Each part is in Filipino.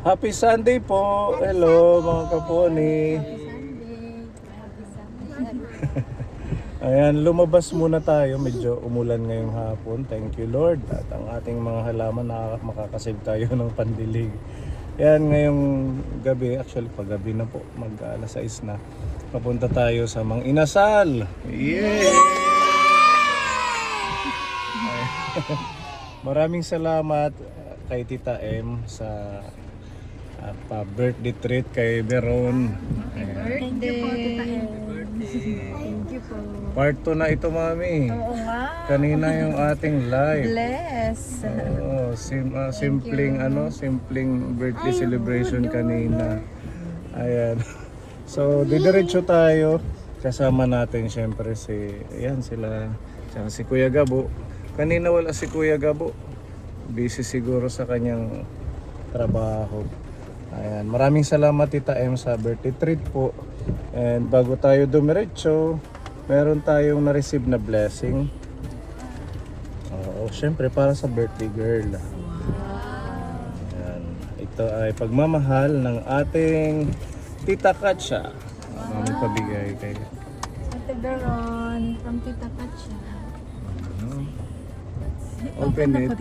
Happy Sunday po. Hello mga kaponi. Ayan, lumabas muna tayo. Medyo umulan ngayong hapon. Thank you Lord. At ang ating mga halaman makakasave tayo ng pandilig. Ayan, ngayong gabi, actually paggabi na po, mag alas 6 na. Papunta tayo sa Mang Inasal. Yay! Maraming salamat kay Tita M sa pa-birthday treat kay Veron. Thank you po, Tita M. Thank you po. Part 2 na ito, Mami. Oo nga. Kanina yung ating live. Bless. Oo, simpleng birthday celebration kanina. Ayan. So, didiretso tayo. Kasama natin syempre sila, tsaka si Kuya Gabo. Kanina wala si Kuya Gabo. Busy siguro sa kanyang trabaho. Ayan, maraming salamat Tita M sa birthday treat po. And bago tayo dumiretso, meron tayong na-receive na blessing. Oo, syempre para sa birthday girl. Ayan, ito ay pagmamahal ng ating Tita Katya. Mami pabigay kay Ate Veron, from Tita Katya. Open it.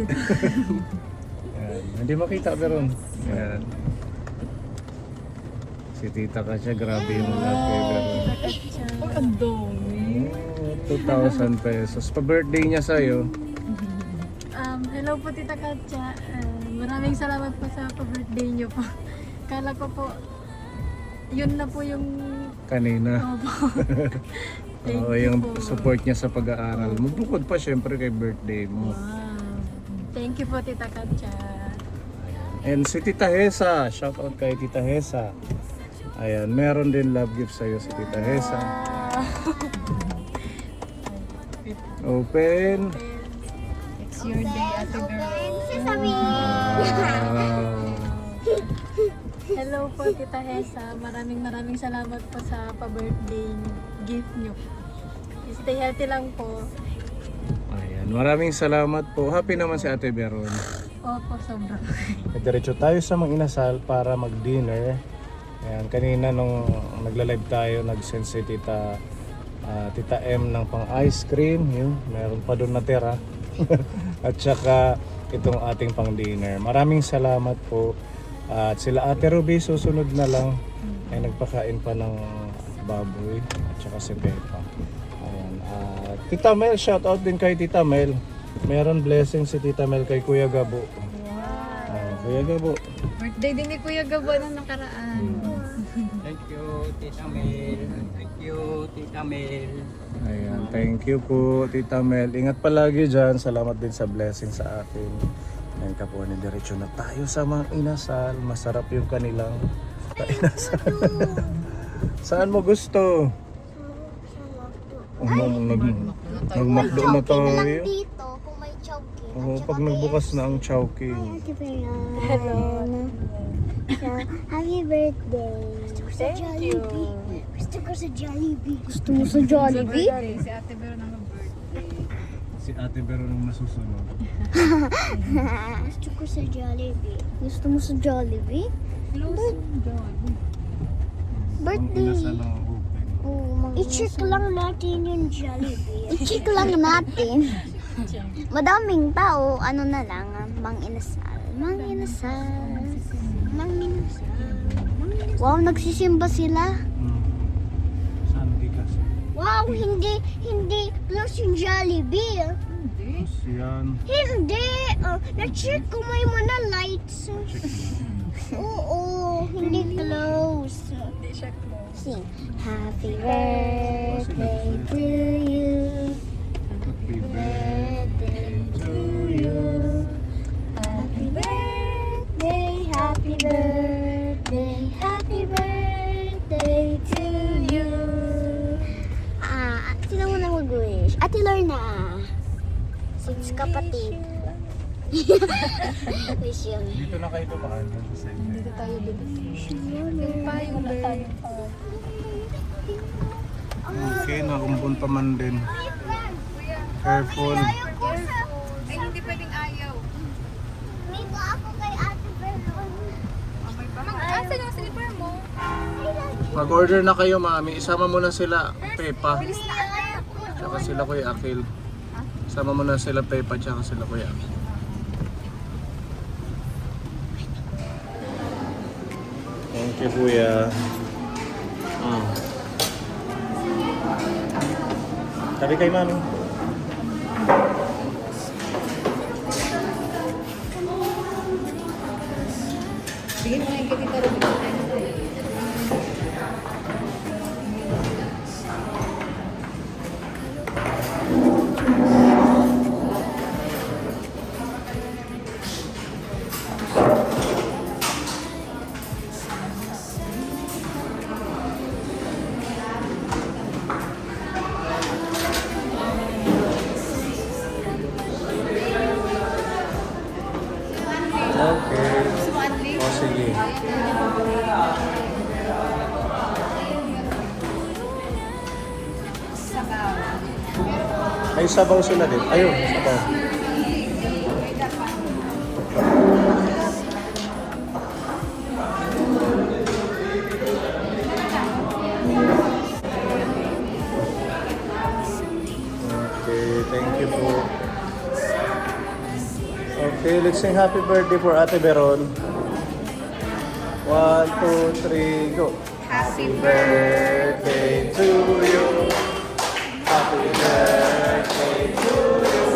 Ayan, hindi makita Veron. Ayan. Si Tita Katya, grabe yung love kay Veron. Tita Katya. Ang dami. 2,000 pesos. Pa-birthday niya sa'yo. Hello po Tita Katya. Maraming salamat po sa pa-birthday niyo po. Kala ko po, yun na po yung... Kanina. Opo. Thank Oo, you yung po. support niya sa pag-aaral mo. Bukod pa syempre kay birthday mo. Wow. Thank you po Tita Katya. And si Tita Hesa, shout out kay Tita Hesa. Ayan, meron din love gift sa'yo si Tita Hesa. Open. It's your day, Ate Veron. Wow. Hello po Tita Hesa. Maraming salamat po sa pa-birthday gift niyo. Stay healthy lang po. Ayan, maraming salamat po. Happy naman si Ate Veron. Opo, sobra. Diretso tayo sa Mang Inasal para mag-dinner. Ayan, kanina nung nagla-live tayo, nag-send si Tita M ng pang ice cream. Yun, meron pa doon natira. At saka itong ating pang dinner. Maraming salamat po. At sila Ate Ruby susunod na lang ay nagpakain pa ng baboy at saka si Peppa. Ayan. Tita Mel, shout out din kay Tita Mel. Meron blessing si Tita Mel kay Kuya Gabo. Wow. Kuya Gabo. Birthday din ni Kuya Gabo nung nakaraan. Thank you, Tita Mel. Thank you, Tita Mel. Ayan, thank you po Tita Mel. Ingat palagi dyan. Salamat din sa blessing sa akin. Ayan ka po, diretso na tayo sa Mang Inasal. Masarap yung kanilang inasal. Saan mo gusto? Nagmakdo na tayo. Dito, kung may chowking. Oo, pag nagbukas na ang chowking. Hello. Happy birthday. Thank you. Gusto ko sa Jollibee. Gusto mo sa Jollibee? Si Ate Veron ang birthday. Si Ate Veron ang masusunod. Gusto ko sa Jollibee. Gusto mo sa Jollibee? Ang inasal ang open. I-check lang natin yung Jollibee. I-check lang natin. Madaming tao, ano na lang, Mang Inasal. Mang Inasal. Mang Inasal. Wow, nagsisimba sila. Saan bigas? Wow, hindi close yung Jollibee. Yan. Hindi. Na-check ko may mga lights. Oo, hindi close. Hindi siya close. Sing. Happy birthday to you. Happy Birthday to you. Happy birthday, happy birthday, happy birthday to you. Sino mo nang mag-wish? Ate Lorna. Since kapatid. Wish yun. Dito na kayo dumaan sa inyo. Dito tayo bibis. Yung payong na tayo. Okay, nakumpun pa man din. Careful. Ay, hindi pwedeng ayaw. May ako kay Ate Veron. Mag-order na kayo, mami. Isama mo na sila, Pepa. Tsaka sila Kuya Akil. Isama mo na sila, Pepa, tsaka sila Kuya Akil. Thank you, Kuya. Tabi kay mami. Okay. O, sige. May sabaw sila din. Ayun, sabaw. Okay, thank you po. Okay, let's sing happy birthday for Ate Beron. 1, 2, 3, go. Happy birthday to you. Happy birthday to you.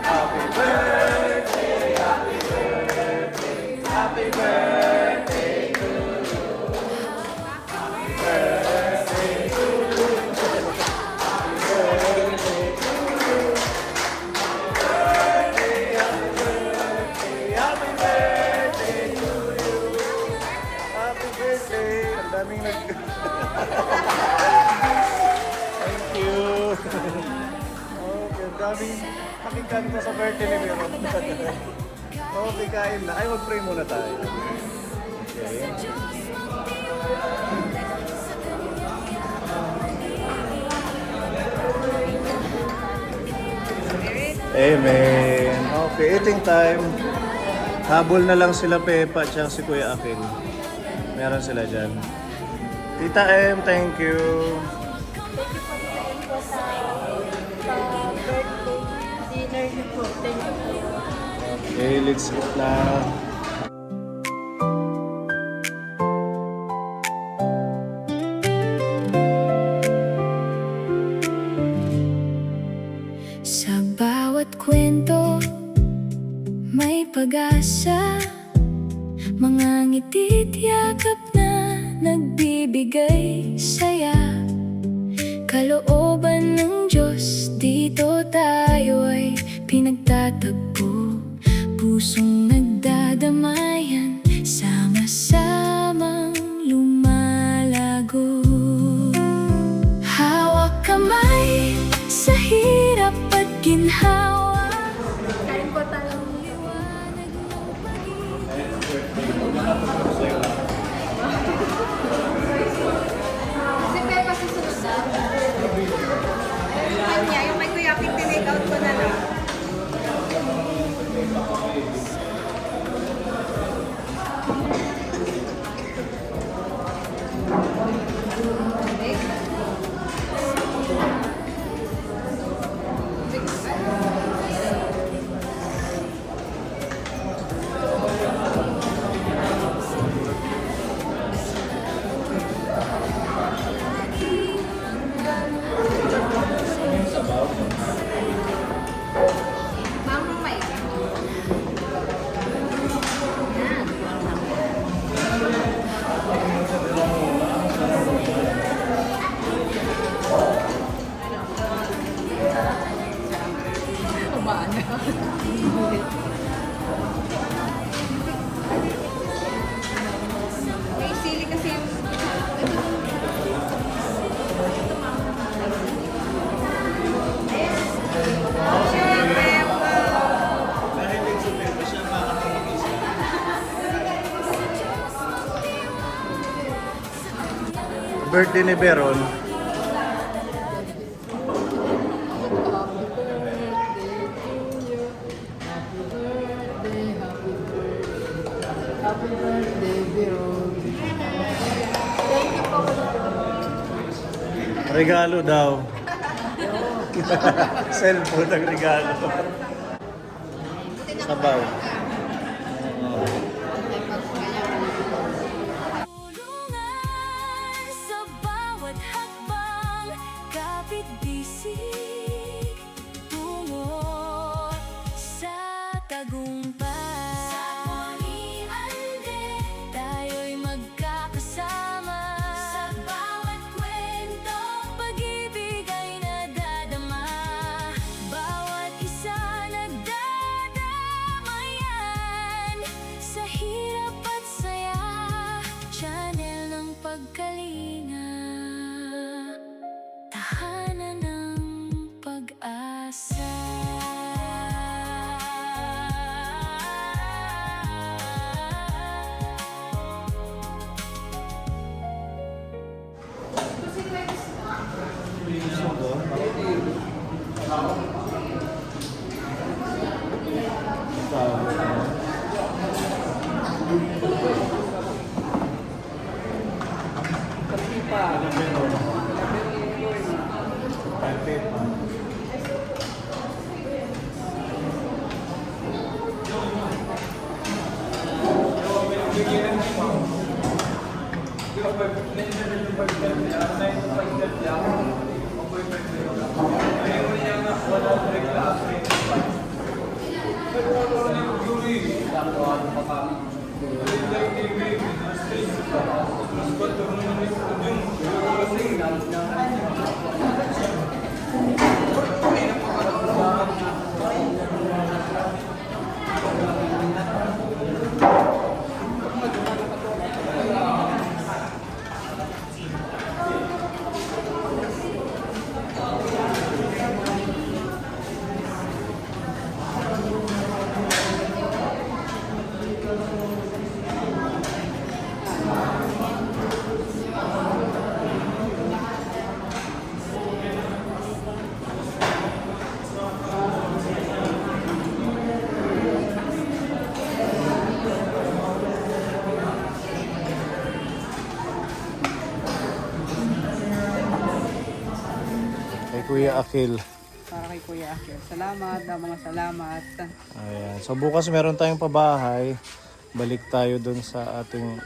Happy birthday, happy birthday, happy birthday to you. Happy birthday to you. Happy birthday to you. Happy birthday to you. Happy birthday. Ang daming nag... Thank you. Okay, ang daming pakinggan mo sa birthday ni Meron. Okay, kain na. Ay, mag-pray muna tayo. Okay. Amen. Okay, eating time. Habol na lang sila Pepa at si Kuya Akil. Meron sila dyan. Tita M, thank you. Thank you po Tita M po sa birthday dinner niyo po. Thank you po. Okay, let's eat na. Sa bawat kwento, may pag-asa. Mga ngiti't yakap na nagbibigay saya. Kalooban ng Diyos, dito tayo ay pinagtatagpo. Pusong nagdadamayan, sama-samang lumalago. Hawak kamay sa hirap at ginhawa. Kain po tayo. Liwanag ng pag-ibig. Si Pepa susunod na. Kanya, yung may kuyaking tinake out ko na lang. May sili kasi yung... Birthday ni Beron. Thank you Regalo daw. Cellphone ang regalo. Sabaw. Tulungan sa bawat hakbang, kapit-bisig tungo sa tagumpay. Sa Poniande, tayo'y magkakasama. Sa bawat kwento, pag-ibig ay nadadama. Bawat isa nagdadamayan. Sa hirap at saya, channel ng pagkalinga, tahanan ng pag-asa. Kay Kuya Akil. Para kay Kuya Akil. Salamat, mga salamat. Ayan. So bukas meron tayong pabahay. Balik tayo dun sa ating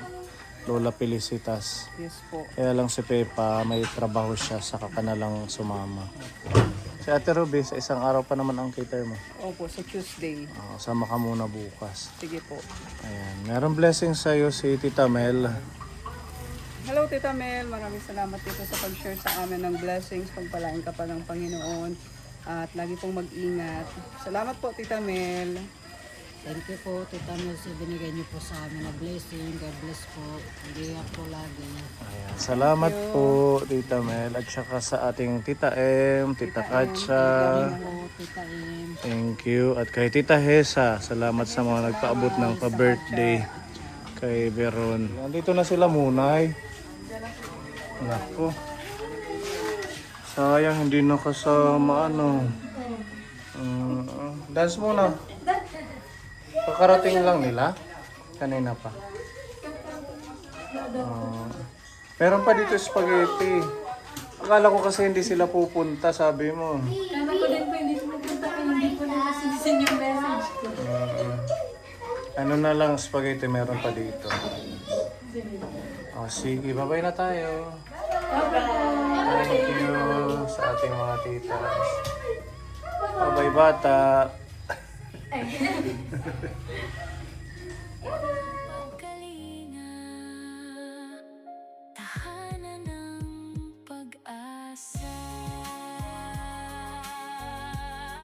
Lola Felicitas. Yes po. Kaya lang si Pepa, may trabaho siya, saka ka na lang sumama. Si Ate Ruby, sa isang araw pa naman ang cater mo. Opo, sa Tuesday. Sama ka muna bukas. Sige po. Ayan. Meron blessing sa'yo si Tita Mel. Hello Tita Mel, maraming salamat dito sa pag-share sa amin ng blessings. Pagpalain ka pa ng Panginoon at lagi pong mag-ingat. Salamat po Tita Mel. Thank you po, Tita Mel, sa binigay niyo po sa amin na blessing. God bless po. Ingat po lagi. Ayan. Salamat po, Tita Mel. At saka sa ating Tita M, Tita Katsa. Po, Tita M. Thank you. At kay Tita Hesa, salamat sa mga nagpaabot ng pa-birthday kay Veron. Nandito na sila munay. Nako. Sayang, hindi nakasama dance muna. Kakarating lang nila. Kanina pa. Meron pa dito spaghetti. Akala ko kasi hindi sila pupunta, sabi mo. Kala ko din po hindi pumunta ko, hindi po nila sinisin yung message ko. Ano na lang, spaghetti meron pa dito. Sige, bye-bye na tayo. Thank you sa ating mga tita. Bye-bye bata.